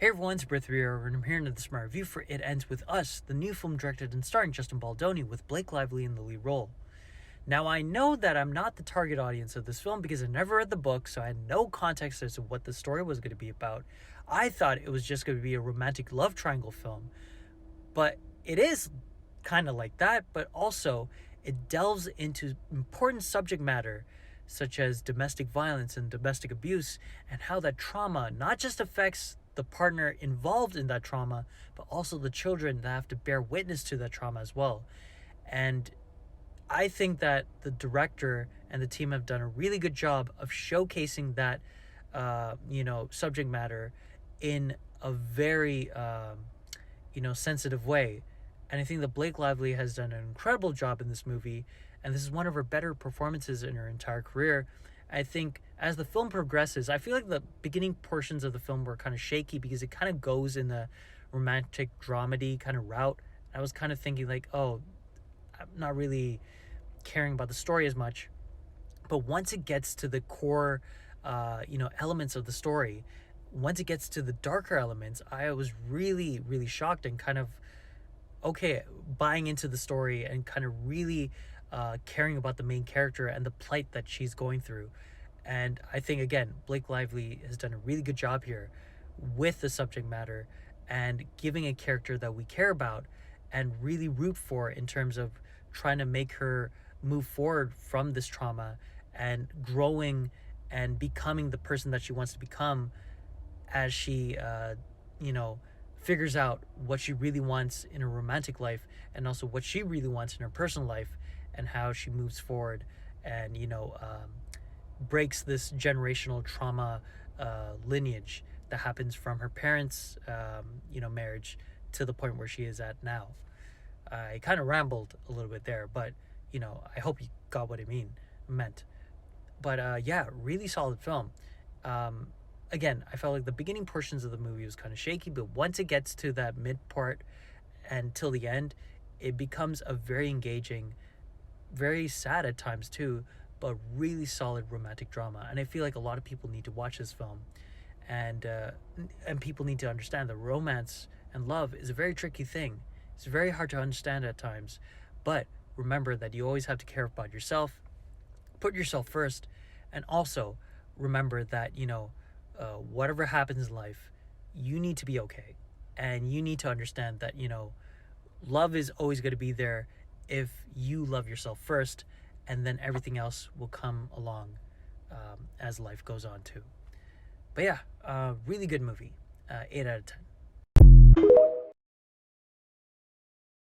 Hey everyone, it's Brith Rier, and I'm here into the Smart Review for It Ends With Us, the new film directed and starring Justin Baldoni with Blake Lively in the lead role. Now, I know that I'm not the target audience of this film because I never read the book, so I had no context as to what the story was going to be about. I thought it was just going to be a romantic love triangle film, but it is kind of like that, but also it delves into important subject matter such as domestic violence and domestic abuse, and how that trauma not just affects the partner involved in that trauma, but also the children that have to bear witness to that trauma as well. And I think that the director and the team have done a really good job of showcasing that, subject matter in a very, sensitive way. And I think that Blake Lively has done an incredible job in this movie, and this is one of her better performances in her entire career. I think as the film progresses, I feel like the beginning portions of the film were kind of shaky because it kind of goes in the romantic dramedy kind of route. I was kind of thinking like, oh, I'm not really caring about the story as much. But once it gets to the core, elements of the story, once it gets to the darker elements, I was really, really shocked and kind of buying into the story and kind of really caring about the main character and the plight that she's going through. And I think, again, Blake Lively has done a really good job here with the subject matter and giving a character that we care about and really root for in terms of trying to make her move forward from this trauma and growing and becoming the person that she wants to become as she, figures out what she really wants in her romantic life and also what she really wants in her personal life, and how she moves forward and breaks this generational trauma lineage that happens from her parents marriage to the point where she is at now. I kind of rambled a little bit there, but I hope you got what I meant. But really solid film. Again, I felt like the beginning portions of the movie was kind of shaky, but once it gets to that mid part and till the end, it becomes a very engaging, very sad at times too, but really solid romantic drama. And I feel like a lot of people need to watch this film, and people need to understand that romance and love is a very tricky thing. It's very hard to understand at times, but remember that you always have to care about yourself, put yourself first, and also remember that whatever happens in life, you need to be okay. And you need to understand that, love is always going to be there if you love yourself first, and then everything else will come along as life goes on too. But yeah, really good movie. 8 out of 10.